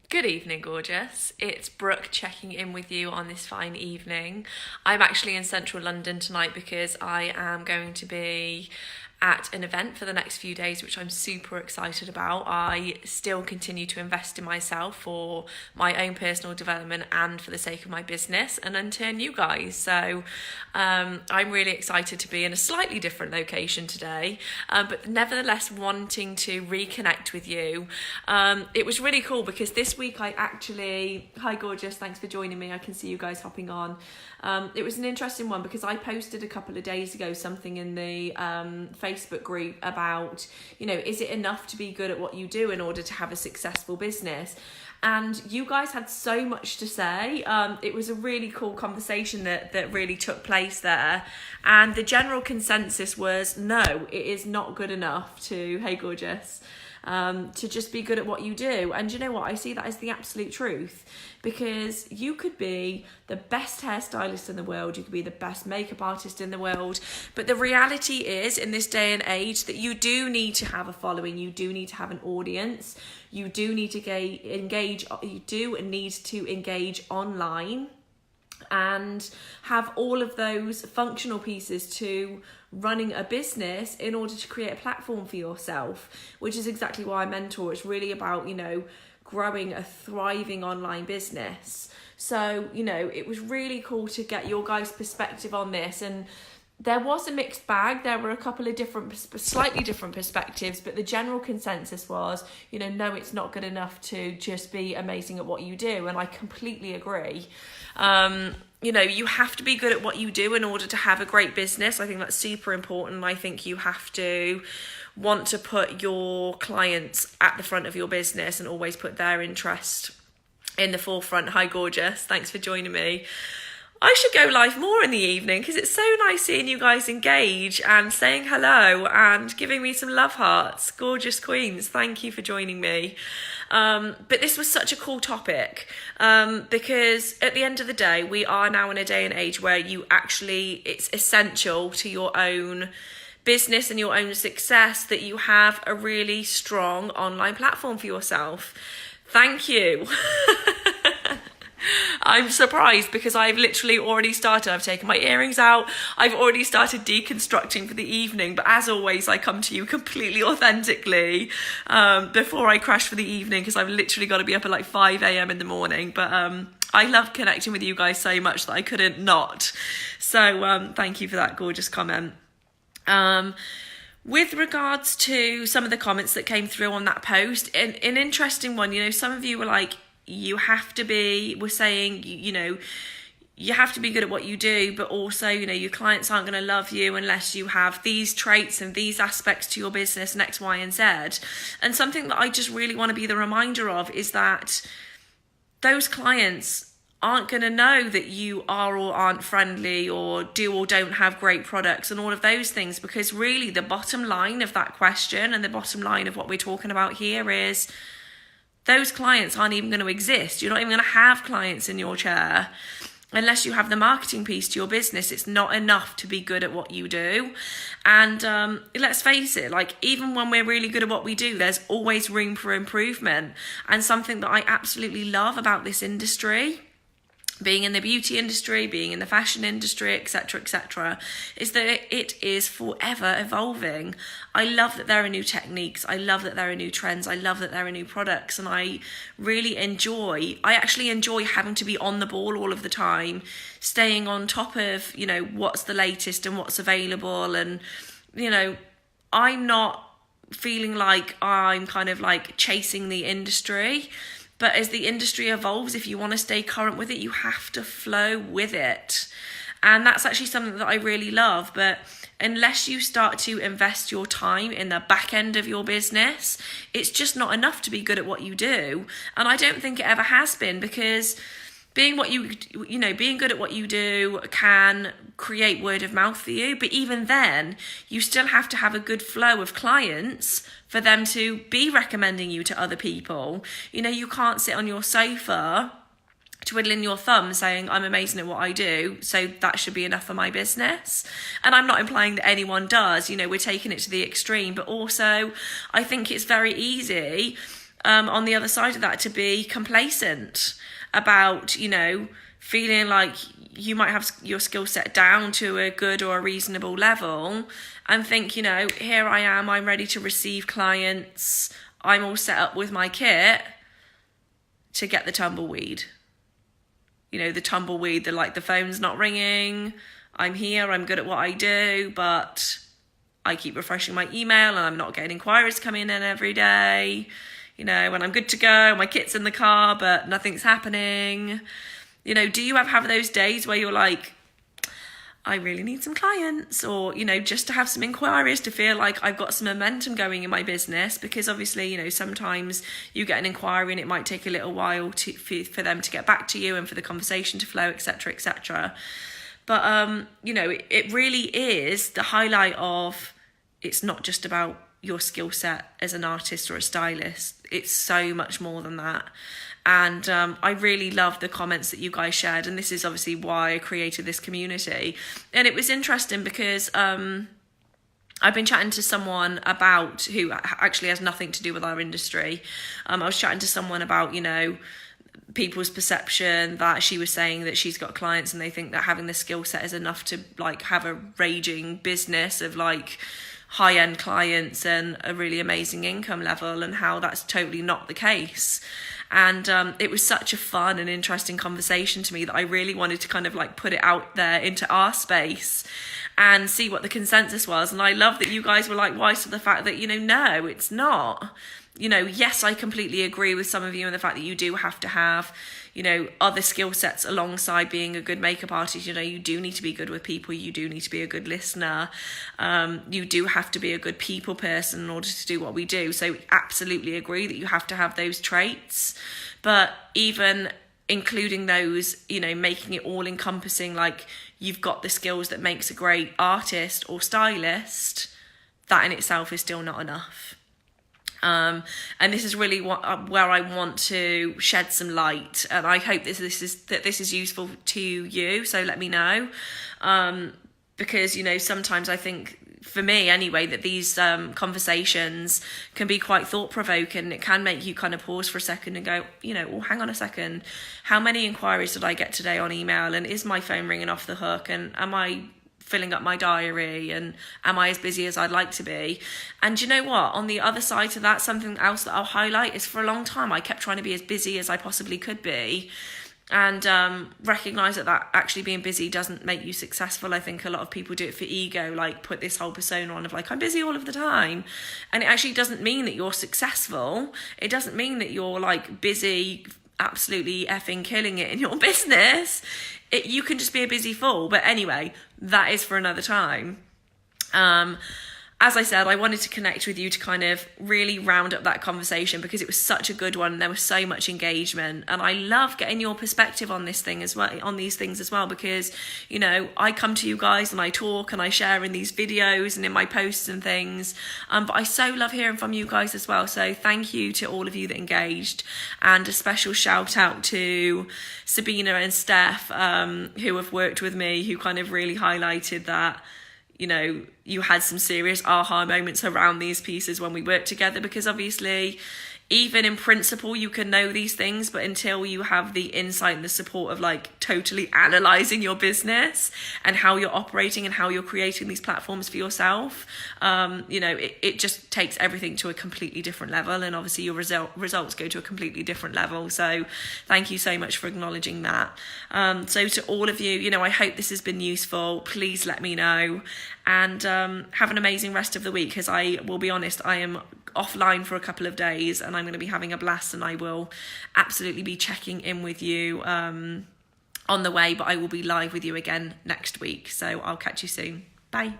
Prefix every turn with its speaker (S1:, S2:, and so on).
S1: Good evening, gorgeous. It's Brooke checking in with you on this fine evening. I'm actually in central London tonight because I am going to be at an event for the next few days, which I'm super excited about. I still continue to invest in myself for my own personal development and for the sake of my business and in turn you guys. So I'm really excited to be in a slightly different location today, but nevertheless wanting to reconnect with you. It was really cool because this week hi gorgeous, thanks for joining me. I can see you guys hopping on. It was an interesting one because I posted a couple of days ago something in the Facebook group about, is it enough to be good at what you do in order to have a successful business? And you guys had so much to say. It was a really cool conversation that really took place there. And the general consensus was, no, it is not good enough hey gorgeous, to just be good at what you do. And you know what? I see that as the absolute truth, because you could be the best hairstylist in the world, you could be the best makeup artist in the world, but the reality is, in this day and age, that you do need to have a following, you do need to have an audience, you do need to engage online and have all of those functional pieces to running a business in order to create a platform for yourself, which is exactly why I mentor. It's really about, growing a thriving online business. So, it was really cool to get your guys' perspective on this. And there was a mixed bag. There were a couple of slightly different perspectives, but the general consensus was, no, it's not good enough to just be amazing at what you do. And I completely agree. You have to be good at what you do in order to have a great business. I think that's super important. I think you have to want to put your clients at the front of your business and always put their interest in the forefront. Hi, gorgeous. Thanks for joining me. I should go live more in the evening because it's so nice seeing you guys engage and saying hello and giving me some love hearts. Gorgeous queens, thank you for joining me. But this was such a cool topic because at the end of the day, we are now in a day and age where it's essential to your own business and your own success that you have a really strong online platform for yourself. Thank you. I'm surprised because I've literally already started. I've taken my earrings out. I've already started deconstructing for the evening. But as always, I come to you completely authentically before I crash for the evening because I've literally got to be up at like 5 a.m. in the morning. But I love connecting with you guys so much that I couldn't not. So thank you for that gorgeous comment. With regards to some of the comments that came through on that post, an interesting one, some of you were like, you have to be good at what you do, but also, your clients aren't going to love you unless you have these traits and these aspects to your business and X, Y, and Z. And something that I just really want to be the reminder of is that those clients aren't going to know that you are or aren't friendly or do or don't have great products and all of those things, because really the bottom line of that question and the bottom line of what we're talking about here is those clients aren't even going to exist. You're not even going to have clients in your chair unless you have the marketing piece to your business. It's not enough to be good at what you do. And let's face it, even when we're really good at what we do, there's always room for improvement. And something that I absolutely love about this industry, being in the beauty industry, being in the fashion industry, etc., is that it is forever evolving. I love that there are new techniques. I love that there are new trends. I love that there are new products. And I actually enjoy having to be on the ball all of the time, staying on top of, what's the latest and what's available. And, I'm not feeling like I'm kind of like chasing the industry. But as the industry evolves, if you want to stay current with it, you have to flow with it. And that's actually something that I really love. But unless you start to invest your time in the back end of your business, it's just not enough to be good at what you do. And I don't think it ever has been, because being good at what you do can create word of mouth for you. But even then, you still have to have a good flow of clients for them to be recommending you to other people. You can't sit on your sofa twiddling your thumb saying, I'm amazing at what I do, so that should be enough for my business. And I'm not implying that anyone does, we're taking it to the extreme, but also I think it's very easy on the other side of that, to be complacent about, feeling like you might have your skill set down to a good or a reasonable level and think, here I am, I'm ready to receive clients, I'm all set up with my kit to get the tumbleweed. The tumbleweed, the phone's not ringing, I'm here, I'm good at what I do, but I keep refreshing my email and I'm not getting inquiries coming in every day. When I'm good to go, my kit's in the car, but nothing's happening. Do you have those days where you're like, I really need some clients, or, just to have some inquiries, to feel like I've got some momentum going in my business? Because obviously, sometimes you get an inquiry and it might take a little while for them to get back to you and for the conversation to flow, etc., etc. But, it really is the highlight of, it's not just about your skill set as an artist or a stylist. It's so much more than that. And I really love the comments that you guys shared, and this is obviously why I created this community. And it was interesting because I've been chatting to someone about, who actually has nothing to do with our industry. I was chatting to someone about, people's perception, that she was saying that she's got clients and they think that having the skill set is enough to have a raging business of high-end clients and a really amazing income level, and how that's totally not the case. And it was such a fun and interesting conversation to me that I really wanted to kind of put it out there into our space and see what the consensus was. And I love that you guys were wise to the fact that, no, it's not. Yes, I completely agree with some of you in the fact that you do have to have, other skill sets alongside being a good makeup artist. You do need to be good with people. You do need to be a good listener. You do have to be a good people person in order to do what we do. So absolutely agree that you have to have those traits. But even including those, making it all encompassing, you've got the skills that makes a great artist or stylist, that in itself is still not enough. And this is really where I want to shed some light, and I hope this is useful to you. So let me know, because sometimes I think, for me anyway, that these conversations can be quite thought-provoking. It can make you kind of pause for a second and go, well, hang on a second, how many inquiries did I get today on email, and is my phone ringing off the hook, and am I filling up my diary, and am I as busy as I'd like to be? And you know what, on the other side to that, something else that I'll highlight is, for a long time I kept trying to be as busy as I possibly could be, and recognize that actually being busy doesn't make you successful. I think a lot of people do it for ego, put this whole persona on of I'm busy all of the time, and it actually doesn't mean that you're successful. It doesn't mean that you're busy absolutely effing killing it in your business. You can just be a busy fool. But anyway, that is for another time. As I said, I wanted to connect with you to kind of really round up that conversation, because it was such a good one and there was so much engagement. And I love getting your perspective on this thing as well, on these things as well, because, I come to you guys and I talk and I share in these videos and in my posts and things. But I so love hearing from you guys as well. So thank you to all of you that engaged, and a special shout out to Sabina and Steph, who have worked with me, who kind of really highlighted that, you had some serious aha moments around these pieces when we worked together, because obviously, even in principle, you can know these things, but until you have the insight and the support of totally analysing your business and how you're operating and how you're creating these platforms for yourself, it just takes everything to a completely different level, and obviously your results go to a completely different level. So thank you so much for acknowledging that. So to all of you, I hope this has been useful. Please let me know, and have an amazing rest of the week, because I will be honest, I am offline for a couple of days and I'm going to be having a blast, and I will absolutely be checking in with you on the way, but I will be live with you again next week. So I'll catch you soon. Bye.